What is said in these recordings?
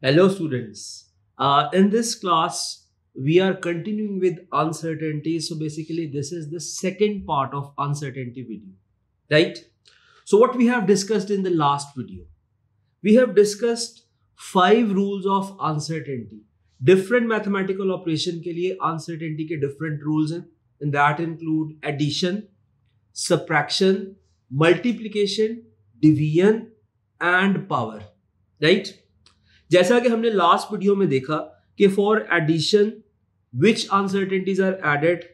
Hello students. In this class, we are continuing with uncertainty. So basically this is the second part of uncertainty video, right? So what we have discussed in the last video, we have discussed 5 rules of uncertainty. Different mathematical operation के लिए uncertainty के different rules हैं, and that include addition, subtraction, multiplication, division and power, right? जैसा कि हमने last video में देखा कि for addition which uncertainties are added,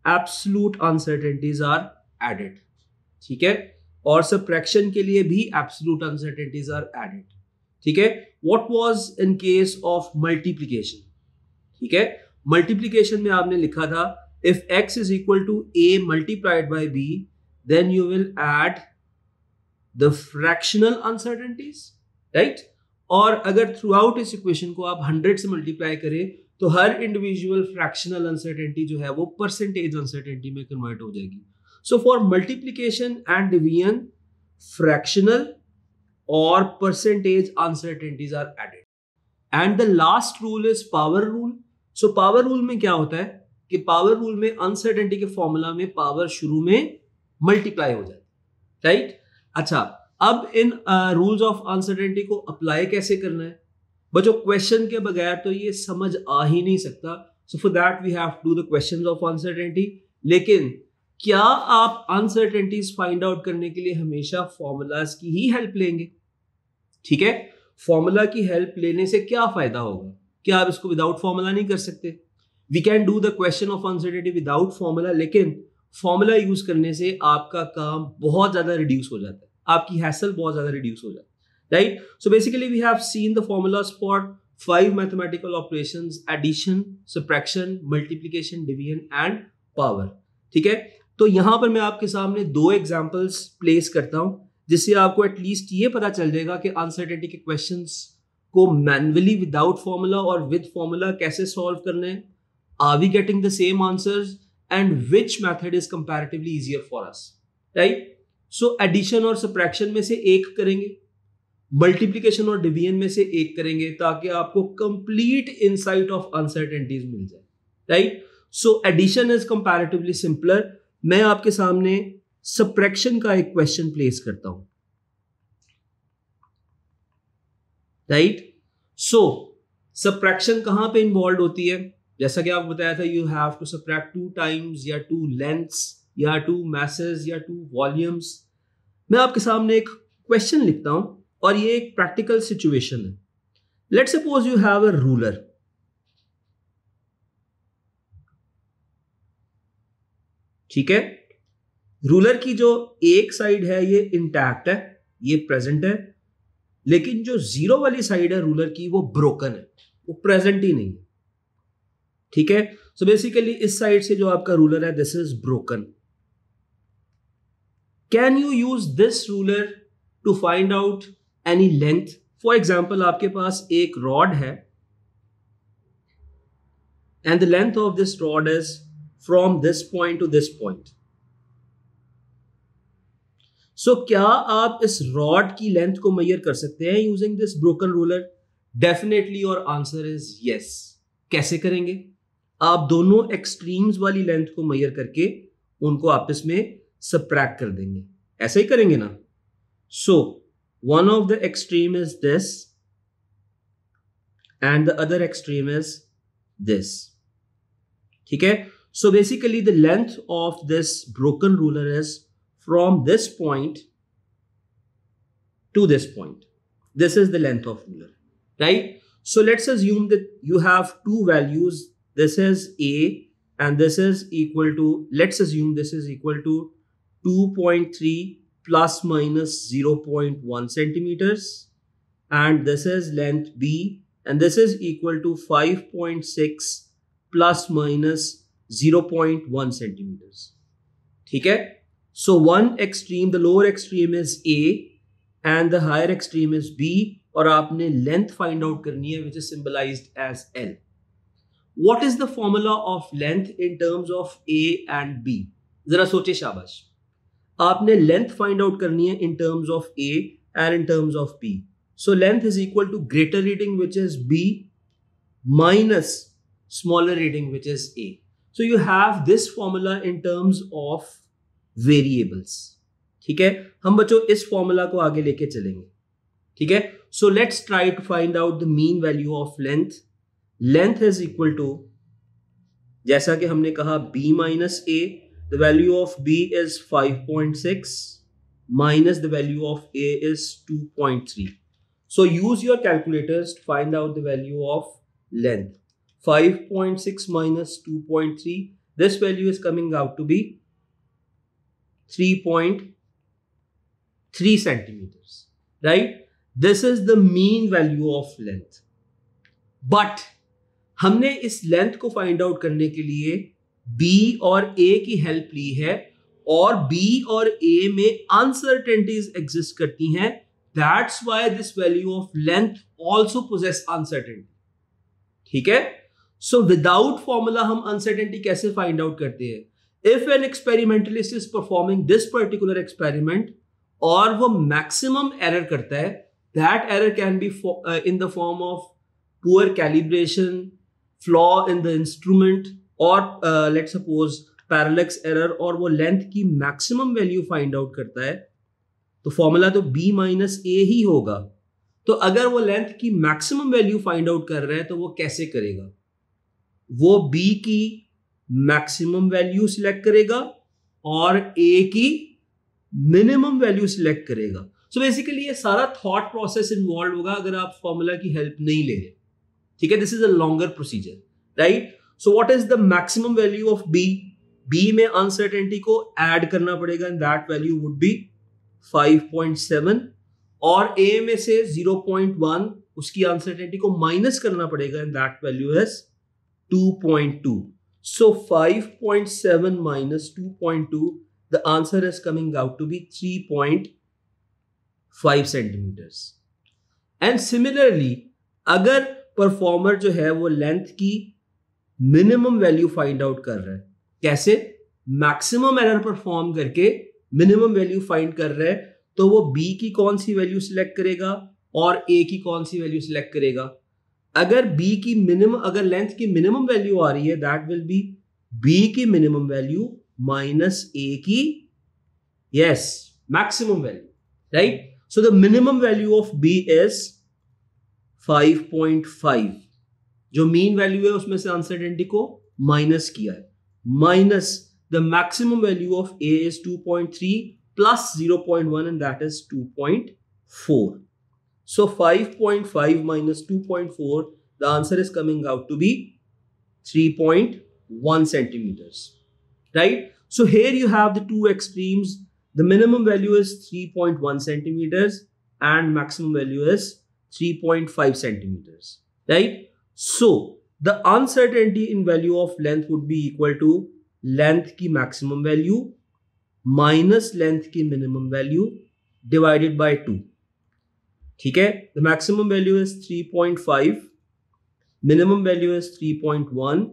absolute uncertainties are added, ठीक है। और सब्ट्रैक्शन के लिए भी एब्सोल्यूट अनसर्टेनिटीज आर एडेड, ठीक है। What was in case of multiplication, ठीक है। मल्टीप्लिकेशन में आपने लिखा था if x is equal to a multiplied by b then you will add the fractional uncertainties, right. और अगर थ्रू आउट इस इक्वेशन को आप 100 से मल्टीप्लाई करें तो हर इंडिविजुअल फ्रैक्शनल अनसर्टेनिटी जो है वो परसेंटेज अनसर्टेनिटी में कन्वर्ट हो जाएगी। So for multiplication and division fractional और percentage uncertainties are added. And the last rule is power rule. So power rule में क्या होता है कि पावर रूल में अनसर्टेनिटी के फॉर्मूला में पावर शुरू में मल्टीप्लाई हो जाती है, राइट। अच्छा, अब इन रूल्स ऑफ अनसर्टेनिटी को अप्लाई कैसे करना है बच्चों, क्वेश्चन के बगैर तो ये समझ आ ही नहीं सकता। So for that we have to do the questions of uncertainty. लेकिन क्या आप अनसर्टेनिटीज फाइंड आउट करने के लिए हमेशा फॉर्मूलाज की ही हेल्प लेंगे? ठीक है, फॉर्मूला की हेल्प लेने से क्या फायदा होगा? क्या आप इसको विदाउट फॉर्मूला नहीं कर सकते? We can do the question of uncertainty without formula, लेकिन फॉर्मूला यूज करने से आपका काम बहुत ज्यादा रिड्यूस हो जाता है, आपकी हैसल बहुत ज्यादा रिड्यूस हो जाती है, right. So basically we have seen the formulas for 5 mathematical operations, addition, subtraction, multiplication, division and power, ठीक है। तो यहां पर मैं आपके सामने 2 एग्जांपल्स प्लेस करता हूं जिससे आपको एटलीस्ट ये पता चल जाएगा कि अनसर्टेनिटी के क्वेश्चंस को मैन्युअली विदाउट फॉर्मूला और विद फॉर्मूला कैसे सॉल्व करने हैं, are we getting the same answers and which method is comparatively easier for us, right. So addition और सब्ट्रैक्शन में से एक करेंगे, मल्टीप्लिकेशन और डिवीजन में से एक करेंगे, ताकि आपको कंप्लीट इनसाइट ऑफ अनसर्टेनिटीज मिल जाए, right. So addition is comparatively simpler. मैं आपके सामने सब्ट्रैक्शन का एक क्वेश्चन प्लेस करता हूं, राइट। सो सब्ट्रैक्शन कहां पे इन्वॉल्व होती है? जैसा कि आपको बताया था, you have to subtract 2 times या 2 लेंथ्स या 2 मैसेज या 2 वॉल्यूम्स। मैं आपके सामने एक क्वेश्चन लिखता हूं और ये एक प्रैक्टिकल सिचुएशन है। Let's suppose you have a ruler, ठीक है। रूलर की जो एक साइड है ये इंटैक्ट है, ये प्रेजेंट है, लेकिन जो 0 वाली साइड है रूलर की वो ब्रोकन है, वो प्रेजेंट ही नहीं है, ठीक है। सो बेसिकली इस साइड से जो आपका रूलर है this is broken. Can you use this ruler to find out any length? For example आपके पास एक रॉड है and the length of this rod is from this point to this point. So क्या आप इस rod की length को major कर सकते हैं using this broken ruler? Definitely, और आंसर इज यस। कैसे करेंगे? आप दोनों एक्सट्रीम्स वाली लेंथ को मेजर करके उनको आपस में सब्ट्रैक्ट कर देंगे, ऐसा ही करेंगे ना। So one of the extreme is this and the other extreme is this, ठीक है। So basically the length of this broken ruler is from this point to this point, this is the length of ruler, right. So let's assume that you have 2 values, this is a and this is equal to, let's assume this is equal to 2.3 plus minus 0.1 centimeters, and this is length b and this is equal to 5.6 plus minus 0.1 centimeters, ठीक है। So one extreme, the lower extreme is a and the higher extreme is b, और आपने length find out करनी है which is symbolized as L. What is the formula of length in terms of A and B? जरा सोचे शाबाश। आपने length find out करनी है in terms of A and in terms of B। So length is equal to greater reading, which is B, minus smaller reading, which is A. So you have this formula in terms of variables. ठीक है, हम बच्चों इस formula को आगे लेके चलेंगे. ठीक है, so let's try to find out the mean value of length. Length is equal to, जैसा कि हमने कहा, B minus A. The value of B is 5.6 minus the value of A is 2.3. So use your calculators to find out the value of length. 5.6 minus 2.3. This value is coming out to be 3.3 centimeters. Right? This is the mean value of length. But हमने इस length को find out करने के लिए B और A की help ली है, और B और A में अनसर्टेनिटीज एग्जिस्ट करती हैं. That's why this value of length also possess uncertainty. ठीक है, so without formula हम uncertainty कैसे find out करते हैं? If an experimentalist is performing this particular experiment और वो maximum error करता है, that error can be in the form of poor calibration, flaw in the instrument, or let's suppose parallax error, और वो length की maximum value find out करता है, तो फॉर्मूला तो B माइनस A ही होगा. तो अगर वो लेंथ की मैक्सिमम वैल्यू फाइंड आउट कर रहा है तो वो कैसे करेगा? वो B की मैक्सिमम वैल्यू सिलेक्ट करेगा और A की मिनिमम वैल्यू सिलेक्ट करेगा. सो बेसिकली ये सारा थॉट प्रोसेस इन्वॉल्व होगा अगर आप फॉर्मूला की हेल्प नहीं ले रहे. ठीक है, this is a longer procedure, right? So what is the maximum value of B? B में अनसर्टेनिटी को ऐड करना पड़ेगा and that value would be 5.7, और A में से 0.1 उसकी अनसर्टेनिटी को माइनस करना पड़ेगा and that value is 2.2. So 5.7 minus 2.2, the answer is coming out to be 3.5 centimeters. And similarly, अगर परफॉर्मर जो है वो लेंथ की मिनिमम वैल्यू फाइंड आउट कर रहा है, कैसे? मैक्सिमम एरर परफॉर्म करके मिनिमम वैल्यू फाइंड कर रहा है, तो वो B की कौन सी वैल्यू सिलेक्ट करेगा और A की कौन सी वैल्यू सिलेक्ट करेगा? अगर B की मिनिमम, अगर लेंथ की मिनिमम वैल्यू आ रही है, दैट विल बी B की मिनिमम वैल्यू माइनस A की maximum value, right? So the minimum value of B is 5.5. जो मीन वैल्यू है उसमें से अनसर्टेनिटी को माइनस किया है, minus the maximum value of A is 2.3 plus 0.1 and that is 2.4. So 5.5 minus 2.4, the answer is coming out to be 3.1 centimeters, right? So here you have the two extremes. The minimum value is 3.1 centimeters and maximum value is 3.5 centimeters, right? So the uncertainty in value of length would be equal to length की maximum value minus length की minimum value divided by 2. ठीक है, the maximum value is 3.5, minimum value is 3.1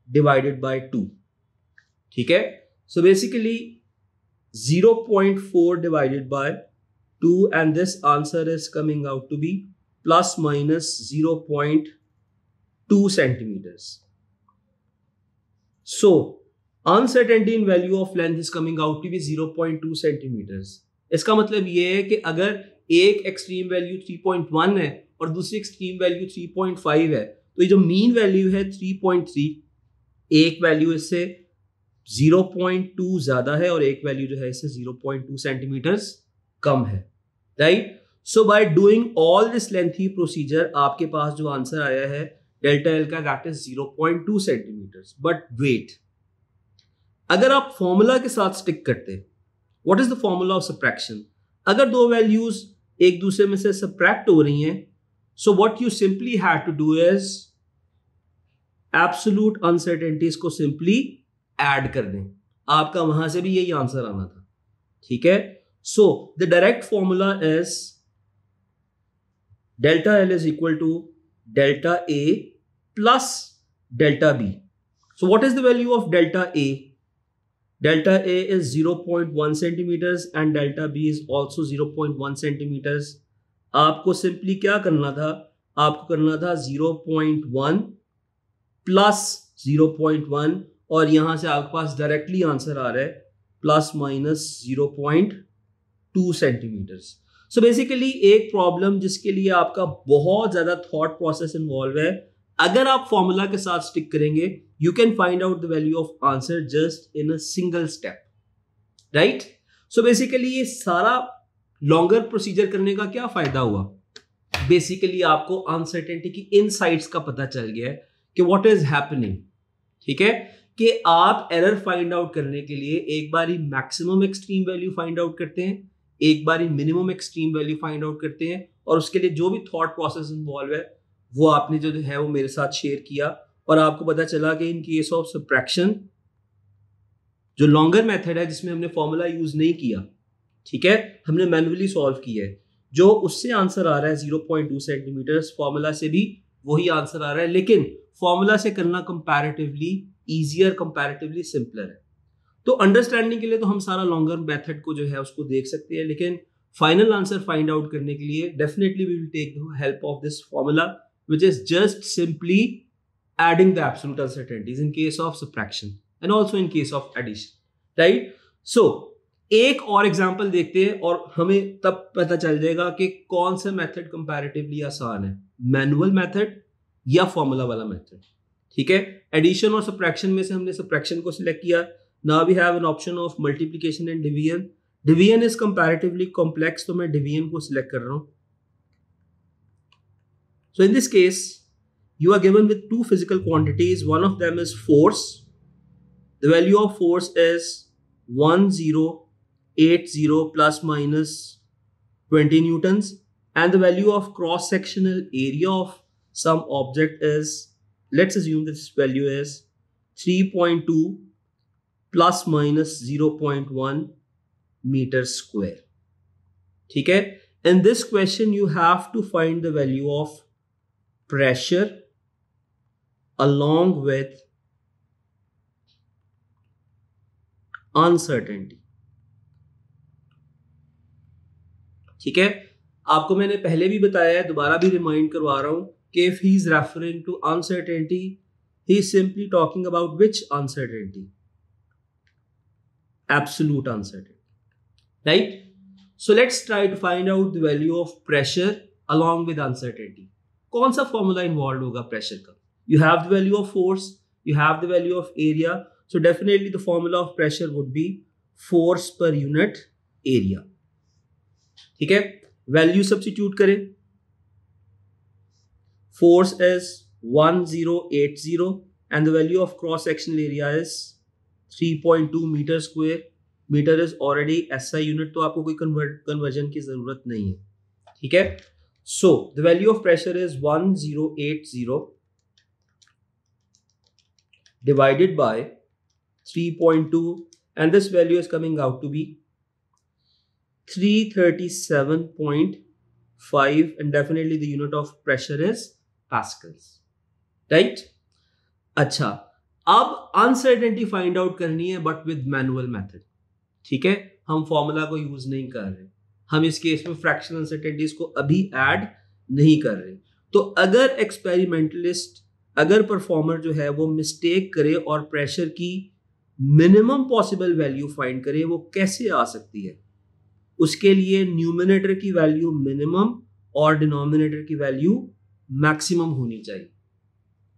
divided by 2. ठीक है, so basically 0.4 divided by 2 and this answer is coming out to be plus minus 0.2 centimeters. So uncertainty in value of length is coming out to be 0.2 centimeters. इसका मतलब ये है कि अगर एक extreme value 3.1 है और दूसरी एक्सट्रीम वैल्यू 3.5 है, तो ये जो मीन वैल्यू है 3.3, एक वैल्यू इससे 0.2 ज्यादा है और एक वैल्यू जो है इससे 0.2 सेंटीमीटर्स कम है, right? So by doing all this lengthy procedure आपके पास जो आंसर आया है डेल्टा एल का, that is 0.2 centimetres. But wait, अगर आप फॉर्मूला के साथ स्टिक करते, what is the formula of subtraction? अगर दो वैल्यूज एक दूसरे में से सबट्रैक्ट हो रही हैं, so what you simply have to do is absolute uncertainties को सिंपली ऐड कर दें. आपका वहां से भी यही आंसर आना था. ठीक है, so the direct formula is delta L is equal to delta A plus delta B. So what is the value of delta A? Delta A is 0.1 centimeters and delta B is also 0.1 centimeters. आपको simply क्या करना था, आपको करना था 0.1 plus 0.1 और यहां से आपके पास डायरेक्टली आंसर आ रहा है plus minus 0.2 centimetres. So basically एक प्रॉब्लम जिसके लिए आपका बहुत ज्यादा थॉट प्रोसेस इन्वॉल्व है, अगर आप फॉर्मूला के साथ स्टिक करेंगे you can find out the value of answer just in a single step, right. So basically ये सारा लॉन्गर प्रोसीजर करने का क्या फायदा हुआ, बेसिकली आपको अनसर्टेनिटी की इनसाइट्स का पता चल गया है कि व्हाट इज हैपनिंग, ठीक है, कि आप एरर फाइंड आउट करने के लिए एक बारी maximum extreme value find out करते हैं, एक बारी minimum extreme value find out करते हैं, और उसके लिए जो भी थॉट प्रोसेस इन्वॉल्व है वो आपने जो है वो मेरे साथ शेयर किया, और आपको पता चला कि इन केस ऑफ सब्ट्रैक्शन जो लॉन्गर मेथड है जिसमें हमने फॉर्मूला यूज नहीं किया, ठीक है, हमने मैन्युअली सॉल्व किया है, जो उससे आंसर आ रहा है 0.2 सेंटीमीटर, फॉर्मूला से भी वही आंसर आ रहा है, लेकिन फॉर्मूला से करना कंपैरेटिवली इजियर, कंपैरेटिवली सिंपलर है। तो अंडरस्टैंडिंग के लिए तो हम सारा लॉन्गर मेथड को जो है उसको देख सकते हैं, लेकिन फाइनल आंसर फाइंड आउट करने के लिए definitely we will take the help of this formula which is just simply adding the absolute uncertainties in case of subtraction and also in case of addition, right. So एक और example देखते हैं और हमें तब पता चल जाएगा कि कौन सा मेथड कंपैरेटिवली आसान है, मैनुअल मेथड या फॉर्मूला वाला मेथड, ठीक है। एडिशन और सबट्रैक्शन में से हमने सबट्रैक्शन को सिलेक्ट किया, now we have an option of multiplication and division. Division is comparatively complex, तो मैं डिवीजन को सिलेक्ट कर रहा हूं। So in this case you are given with two physical quantities, one of them is force, the value of force is 1080 plus minus 20 newtons, and the value of cross sectional area of some object is, let's assume this value is 3.2 plus minus 0.1 meter square, ठीक है। In this question you have to find the value of pressure along with uncertainty, ठीक है। आपको मैंने पहले भी बताया है, दोबारा भी रिमाइंड करवा रहा हूं कि if he is referring to uncertainty he is simply talking about which uncertainty, absolute uncertainty, right। So let's try to find out the value of pressure along with uncertainty। कौन सा फॉर्मूला इन्वॉल्व होगा pressure का, you have the value of force, you have the value of area, so definitely the formula of pressure would be force per unit area, ठीक है। Value substitute करें, force is 1080 and the value of cross sectional area is 3.2 meter square, metre is already SI unit, तो आपको कोई conversion की जरूरत नहीं है, ठीक है। So the value of pressure is 1080 divided by 3.2 and this value is coming out to be 337.5 and definitely the unit of pressure is pascals, right। अच्छा, अब अनसर्टेनिटी फाइंड आउट करनी है बट विद मैनुअल मेथड, ठीक है। हम formula को use नहीं कर रहे, हम इस केस में फ्रैक्शनल अनसर्टेनिटीज को अभी ऐड नहीं कर रहे। तो अगर एक्सपेरिमेंटलिस्ट, अगर परफॉर्मर जो है वो मिस्टेक करे और प्रेशर की मिनिमम पॉसिबल वैल्यू फाइंड करे, वो कैसे आ सकती है, उसके लिए न्यूमिनेटर की वैल्यू मिनिमम और डिनोमिनेटर की वैल्यू मैक्सिमम होनी चाहिए,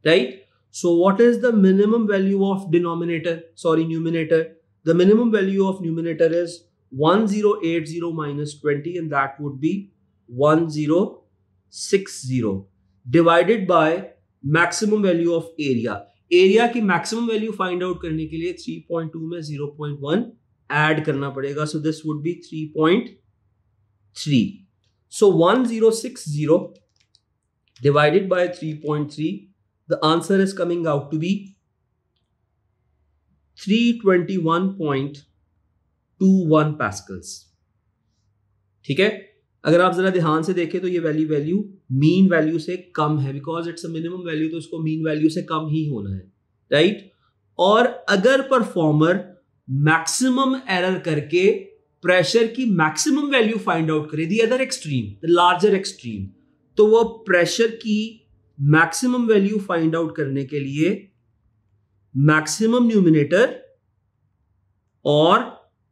right. So what is the minimum value of numerator? The minimum value of numerator is 1080 minus 20 and that would be 1060 divided by maximum value of area. Area की maximum value find out करने के लिए 3.2 में 0.1 add करना पड़ेगा, so this would be 3.3. So 1060 divided by 3.3, the answer is coming out to be 321.21 pascals, ठीक है। अगर आप जरा ध्यान से देखें तो ये वैल्यू मीन वैल्यू से कम है, because it's a minimum value, तो इसको मीन वैल्यू से कम ही होना है, राइट। और अगर परफॉर्मर मैक्सिमम एरर करके प्रेशर की मैक्सिमम वैल्यू फाइंड आउट करे, the other extreme, the larger extreme, तो वो प्रेशर की मैक्सिमम वैल्यू फाइंड आउट करने के लिए मैक्सिमम न्यूमिनेटर और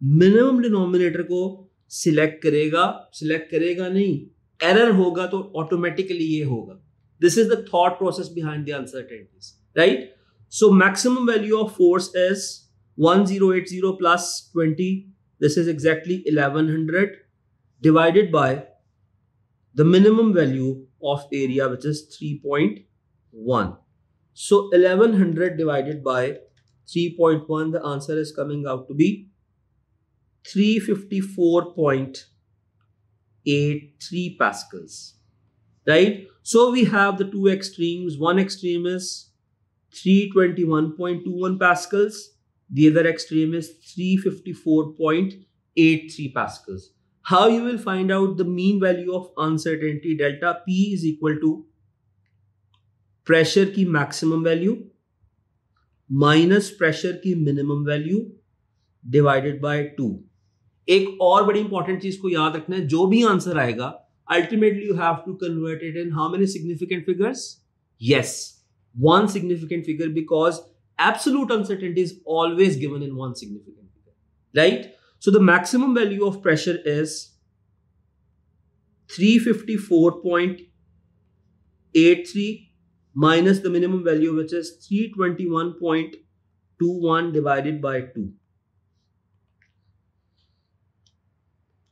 मिनिमम डिनोमिनेटर को सिलेक्ट करेगा नहीं, एरर होगा तो ऑटोमेटिकली ये होगा. This is the thought process behind the uncertainties, right? So maximum value of force is 1080 plus 20. This is exactly 1100 divided by the minimum value of area, which is 3.1. So 1100 divided by 3.1, the answer is coming out to be 354.83 pascals, right? So we have the two extremes. One extreme is 321.21 pascals. The other extreme is 354.83 pascals. How you will find out the mean value of uncertainty? Delta P is equal to pressure की maximum value minus pressure की minimum value divided by 2. एक और बड़ी important चीज को याद रखना है, जो भी आंसर आएगा ultimately you have to convert it in how many significant figures? Yes, one significant figure, because absolute uncertainty is always given in one significant figure, right? So the maximum value of pressure is 354.83 minus the minimum value, which is 321.21 divided by 2.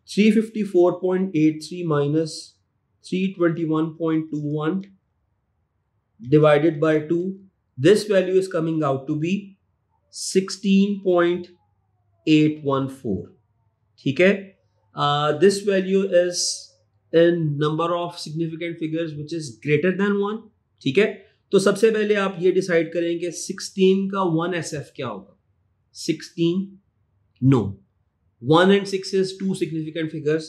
354.83 minus 321.21 divided by 2. This value is coming out to be 16.814. ठीक है? This value is in number of significant figures which is greater than 1. ठीक है? तो सबसे पहले आप ये decide करेंगे 16 का 1 SF क्या होगा? 16 no. 1 and 6 is two significant figures.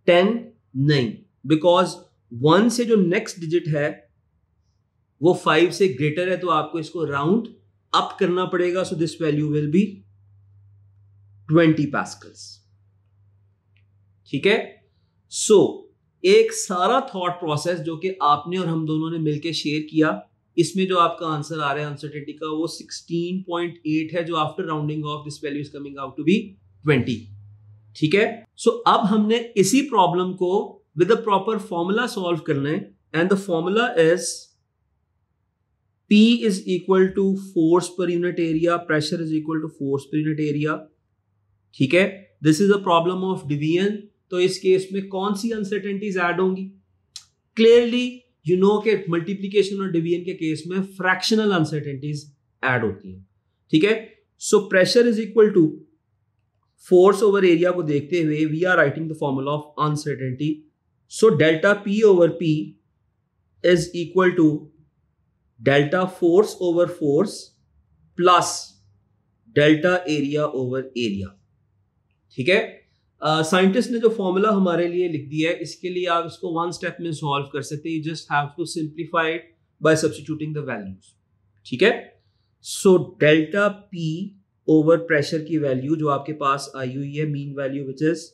10 नहीं, because 1 से जो next digit है वो 5 से ग्रेटर है, तो आपको इसको राउंड अप करना पड़ेगा. So this value will be 20 pascals. ठीक है? सो एक सारा थॉट प्रोसेस जो कि आपने और हम दोनों ने मिलकर शेयर किया, इसमें जो आपका आंसर आ रहा है अनसर्टेनिटी का वो 16.8 है, जो after rounding off this value is coming out to be 20. ठीक है? सो अब हमने इसी प्रॉब्लम को with a proper formula solve करना है, and the formula is P is equal to force per unit area, pressure is equal to force per unit area. ठीक है? This is a problem of division. तो इस case में कौन सी uncertainties add होंगी? क्लियरली यू नो कि multiplication और डिवीजन के केस में फ्रैक्शनल अनसर्टेनिटीज ऐड होती हैं. ठीक है? So pressure is equal to force over area को देखते हुए we are writing the formula of uncertainty. So delta P over P is equal to delta force over force plus delta area over area. ठीक है? Scientist ने जो formula हमारे लिए लिख दिया है, इसके लिए आप इसको वन स्टेप में सॉल्व कर सकते हैं. You just have to simplify it by substituting the values. ठीक है? So delta P over pressure की वैल्यू जो आपके पास आई हुई है, mean value which is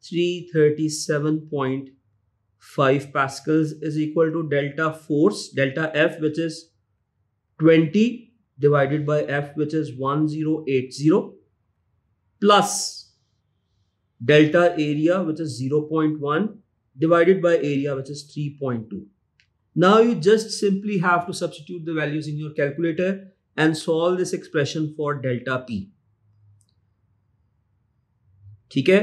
337.5 pascals is equal to delta force, delta F, which is 20 divided by F, which is 1080, plus delta area, which is 0.1 divided by area, which is 3.2. Now you just simply have to substitute the values in your calculator and solve this expression for delta P. ठीक है?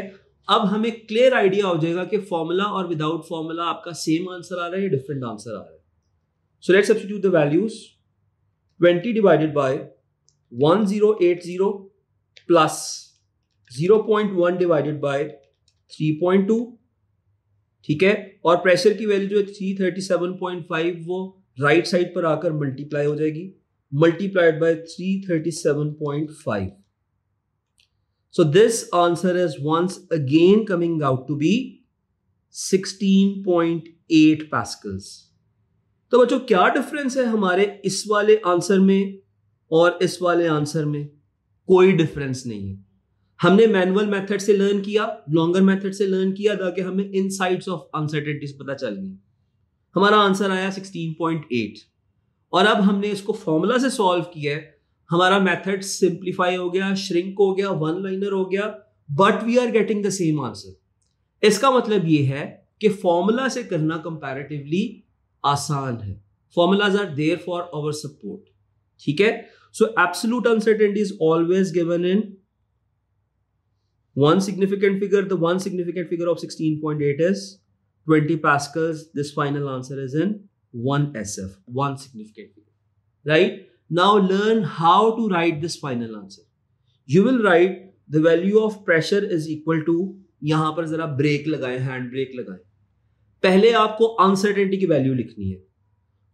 अब हमें clear idea हो जाएगा कि formula और without formula आपका same answer आ रहा है या डिफरेंट आंसर आ रहा है. So let's substitute the values. 20 divided by 1080 plus 0.1 divided by 3.2. ठीक है? और प्रेशर की वैल्यू जो है 337.5 वो राइट साइड पर आकर मल्टीप्लाई हो जाएगी, multiplied by 337.5. So this answer is once again coming out to be 16.8 pascals. तो बच्चों क्या डिफरेंस है हमारे इस वाले आंसर में और इस वाले आंसर में? कोई डिफरेंस नहीं है. हमने मैनुअल मेथड से लर्न किया, लॉन्गर मेथड से लर्न किया, ताकि हमें इनसाइट्स ऑफ अनसर्टेनिटीज पता चल गई। हमारा आंसर आया 16.8 और अब हमने इसको फॉर्मूला से सॉल्व किया है। हमारा मेथड सिंप्लीफाई हो गया, श्रिंक हो गया, वन लाइनर हो गया, but we are getting the same answer. इसका मतलब ये है कि फॉर्मूला से करना कंपैरेटिवली आसान है। Formulas are there for our support, ठीक है। So absolute uncertainty is always given in one significant figure. The one significant figure of 16.8 is 20 pascals. This final answer is in 1 SF, one significant figure. Right? Now learn how to write this final answer. You will write the value of pressure is equal to, यहां पर जरा break लगाएं, hand brake लगाएं। पहले आपको uncertainty की value लिखनी है।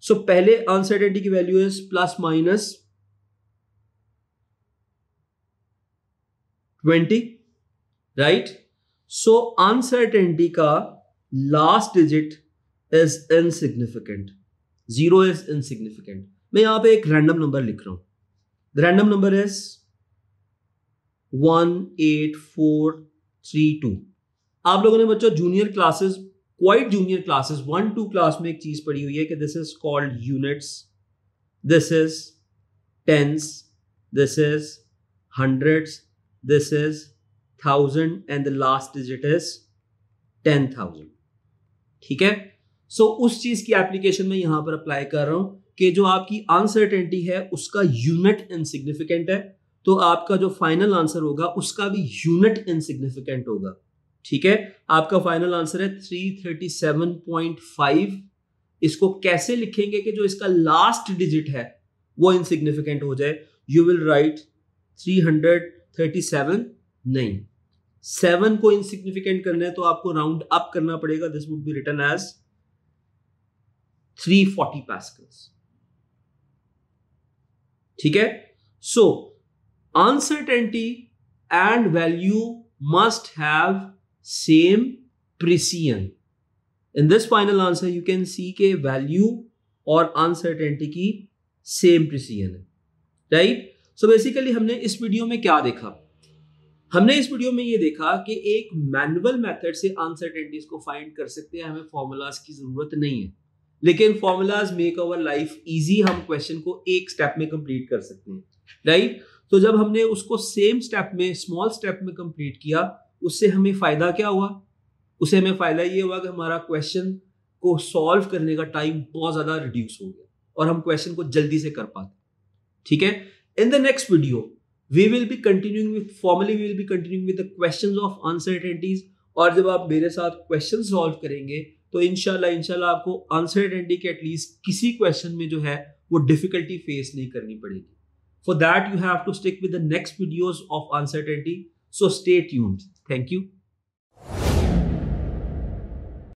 सो पहले अनसर्टेनिटी की value is plus minus 20, right. So uncertainty का last digit is insignificant, 0 is insignificant. मैं यहां पे एक रैंडम नंबर लिख रहा हूं। The random number is 18432। आप लोगों ने बच्चों junior classes, quite junior classes 1-2 class में एक चीज पढ़ी हुई है कि this is called units, this is tens, this is hundreds, this is 1000 and the last digit is 10,000, ठीक है। सो उस चीज की एप्लीकेशन में यहां पर अप्लाई कर रहा हूं कि जो आपकी अनसर्टेनिटी है उसका यूनिट इनसिग्निफिकेंट है, तो आपका जो फाइनल आंसर होगा उसका भी यूनिट इनसिग्निफिकेंट होगा, ठीक है। आपका फाइनल आंसर है 337.5। इसको कैसे लिखेंगे कि जो इसका लास्ट डिजिट है वो इनसिग्निफिकेंट हो जाए? यू विल राइट 337, नहीं, 7 को इनसिग्निफिकेंट करना है तो आपको राउंड अप करना पड़ेगा। This would be written as 340 pascals, ठीक है। So uncertainty and value must have same precision. In this final answer you can see के वैल्यू और अनसर्टेनिटी की सेम प्रिसिजन है, राइट। सो बेसिकली हमने इस वीडियो में क्या देखा? हमने इस वीडियो में ये देखा कि एक मैनुअल मेथड से अनसर्टेनिटीज को फाइंड कर सकते हैं, हमें फॉर्मूलाज की जरूरत नहीं है, लेकिन formulas make our life easy. हम क्वेश्चन को एक स्टेप में कंप्लीट कर सकते हैं, राइट। तो जब हमने उसको सेम स्टेप में, स्मॉल स्टेप में कंप्लीट किया, उससे हमें फायदा क्या हुआ? उससे हमें फायदा ये हुआ कि हमारा क्वेश्चन को सॉल्व करने का टाइम बहुत ज्यादा रिड्यूस हो गया और हम क्वेश्चन को जल्दी से कर पाते, ठीक है। In the next video we will be continuing with the questions of uncertainties, और जब आप मेरे साथ क्वेश्चन सॉल्व करेंगे तो इंशाल्लाह आपको अनसर्टेनिटी के एटलीस्ट किसी क्वेश्चन में जो है वो डिफिकल्टी फेस नहीं करनी पड़ेगी। For that you have to stick with the next videos of uncertainty, so stay tuned. Thank you.